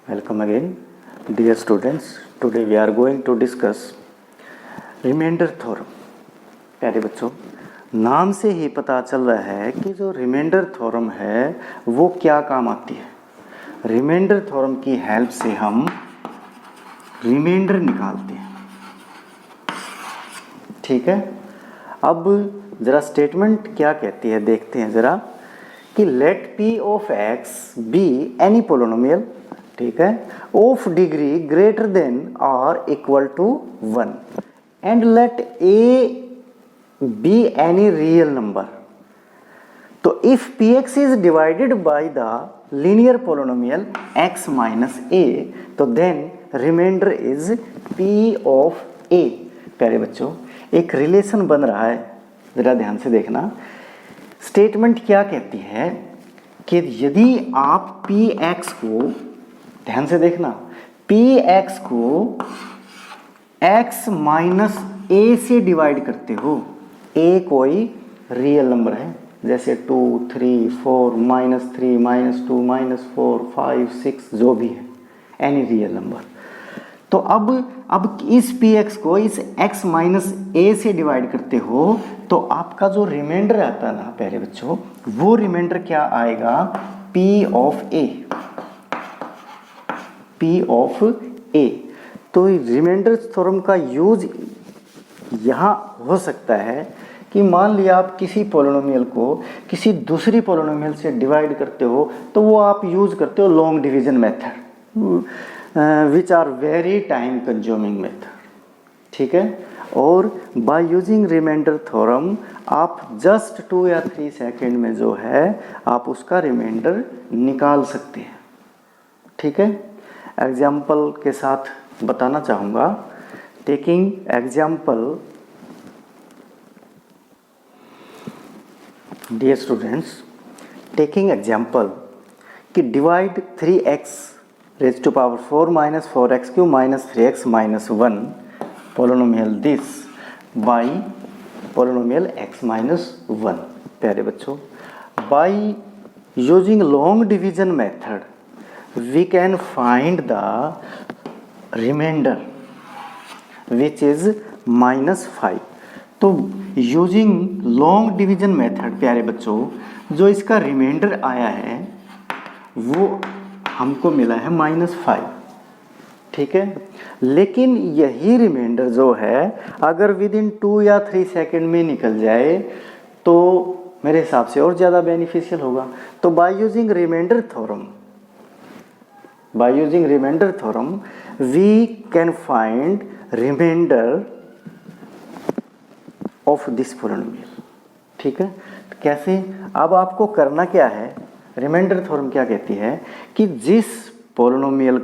Welcome again, dear students. Today we are going to discuss reminder theorem. प्यारे बच्चों, नाम से ही पता चल रहा है कि जो रिमाइंडर थ्योरम है वो क्या काम आती है। रिमाइंडर थ्योरम की हेल्प से हम रिमाइंडर निकालते हैं। ठीक है, अब ज़रा स्टेटमेंट क्या कहती है देखते हैं ज़रा कि let p of x be any polynomial, ठीक है, ऑफ डिग्री ग्रेटर देन और equal to 1 and let a be any real number. तो if px is divided by the linear polynomial x minus a, तो then remainder is p of a। प्यारे बच्चों, एक relation बन रहा है, ज़रा ध्यान से देखना। स्टेटमेंट क्या कहती है कि यदि आप px को, ध्यान से देखना, px को x माइनस a से डिवाइड करते हो, a कोई रियल नंबर है जैसे 2, 3, 4, -3, -2, -4, 5, 6 जो भी है, एनी रियल नंबर। तो अब इस px को इस x माइनस a से डिवाइड करते हो तो आपका जो रिमाइंडर आता है ना प्यारे बच्चों, वो रिमाइंडर क्या आएगा, p of a। p of a। तो रिमाइंडर थ्योरम का यूज यहाँ हो सकता है कि मान लिया आप किसी पोलिनोमियल को किसी दूसरी पोलिनोमियल से डिवाइड करते हो तो वो आप यूज करते हो long division method, which are very time consuming method. ठीक है, और बाय यूजिंग रिमाइंडर थ्योरम आप जस्ट 2 या 3 सेकेंड में जो है आप उसका रिमाइंडर निकाल सकते हैं। ठीक है, एग्जाम्पल के साथ बताना चाहूँगा। Taking example, dear students, taking example कि divide 3x raise to power 4 minus 4x cube minus 3x minus 1 polynomial this by polynomial x minus 1। प्यारे बच्चों, by using long division method we can find the remainder which is -5। तो using long division method प्यारे बच्चों, जो इसका reminder आया है वो हमको मिला है -5। ठीक है, लेकिन यही रिमाइंडर जो है अगर विद इन 2 या 3 सेकेंड में निकल जाए तो मेरे हिसाब से और ज़्यादा बेनिफिशियल होगा। तो by using reminder theorem we can find reminder of this polynomial. ठीक है, तो कैसे, अब आपको करना क्या है, रिमाइंडर थ्योरम क्या कहती है कि जिस पोलिनोमियल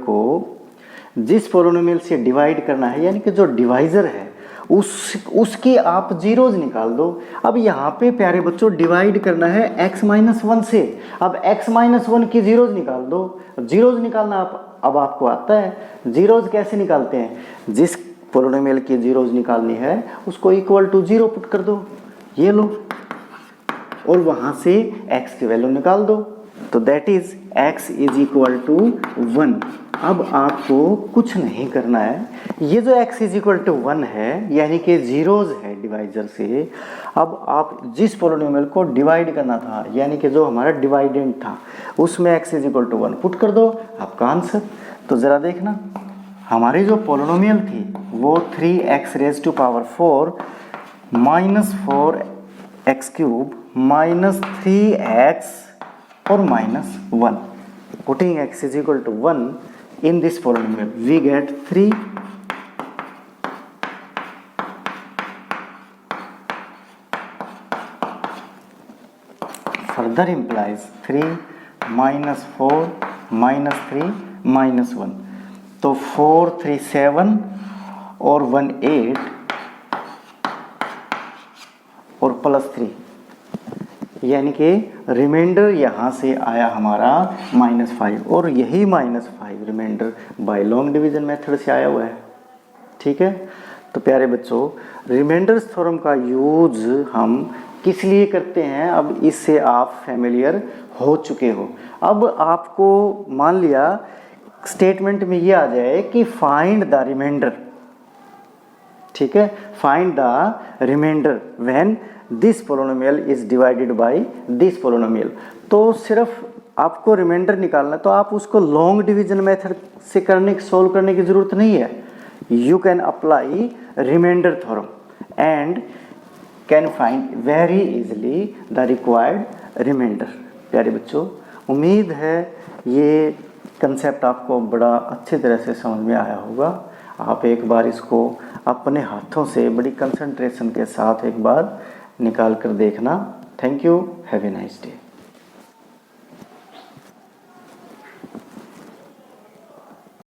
से डिवाइड करना है, यानी कि जो डिवाइजर है उसकी आप जीरोज निकाल दो। अब यहाँ पे प्यारे बच्चों डिवाइड करना है x माइनस 1 से, अब x माइनस 1 की जीरोज निकाल दो। जीरोज निकालना अब आपको आता है। जीरोज कैसे निकालते हैं, जिस पोलिनोमियल की जीरोज निकालनी है उसको इक्वल टू 0 पुट कर दो, ये लो, और वहाँ से x की वैल्यू निकाल दो, तो that is x is equal to 1। अब आपको कुछ नहीं करना है, ये जो x इज इक्वल टू 1 है यानी कि जीरोज है डिवाइजर से। अब आप जिस पोलिनोमियल को डिवाइड करना था यानी कि जो हमारा डिवाइडेंड था उसमें x is equal to 1 put कर दो, आपका आंसर। तो ज़रा देखना, हमारी जो पोलिनोमियल थी वो 3x raise to power 4 minus 4x cube minus 3x और -1। Putting x is equal to 1 in this polynomial, we get 3. Further implies 3 minus 4 minus 3 minus 1. तो 4 3 7 और 1 8 और +3, यानी कि रिमाइंडर यहाँ से आया हमारा -5, और यही -5 reminder by long division method से आया हुआ है। ठीक है, तो प्यारे बच्चों, रिमाइंडर थ्योरम का यूज हम किस लिए करते हैं, अब इससे आप फैमिलियर हो चुके हो। अब आपको मान लिया स्टेटमेंट में ये आ जाए कि फाइंड द रिमाइंडर, ठीक है, find the reminder when this polynomial is divided by this polynomial. तो सिर्फ आपको रिमाइंडर निकालना है, तो आप उसको लॉन्ग डिवीजन मेथड से सोल्व करने की जरूरत नहीं है। You can apply reminder theorem and can find very easily the required reminder. प्यारे बच्चों, उम्मीद है ये कंसेप्ट आपको बड़ा अच्छी तरह से समझ में आया होगा। आप एक बार इसको अपने हाथों से बड़ी कंसंट्रेशन के साथ एक बार निकाल कर देखना। Thank you, have a nice day.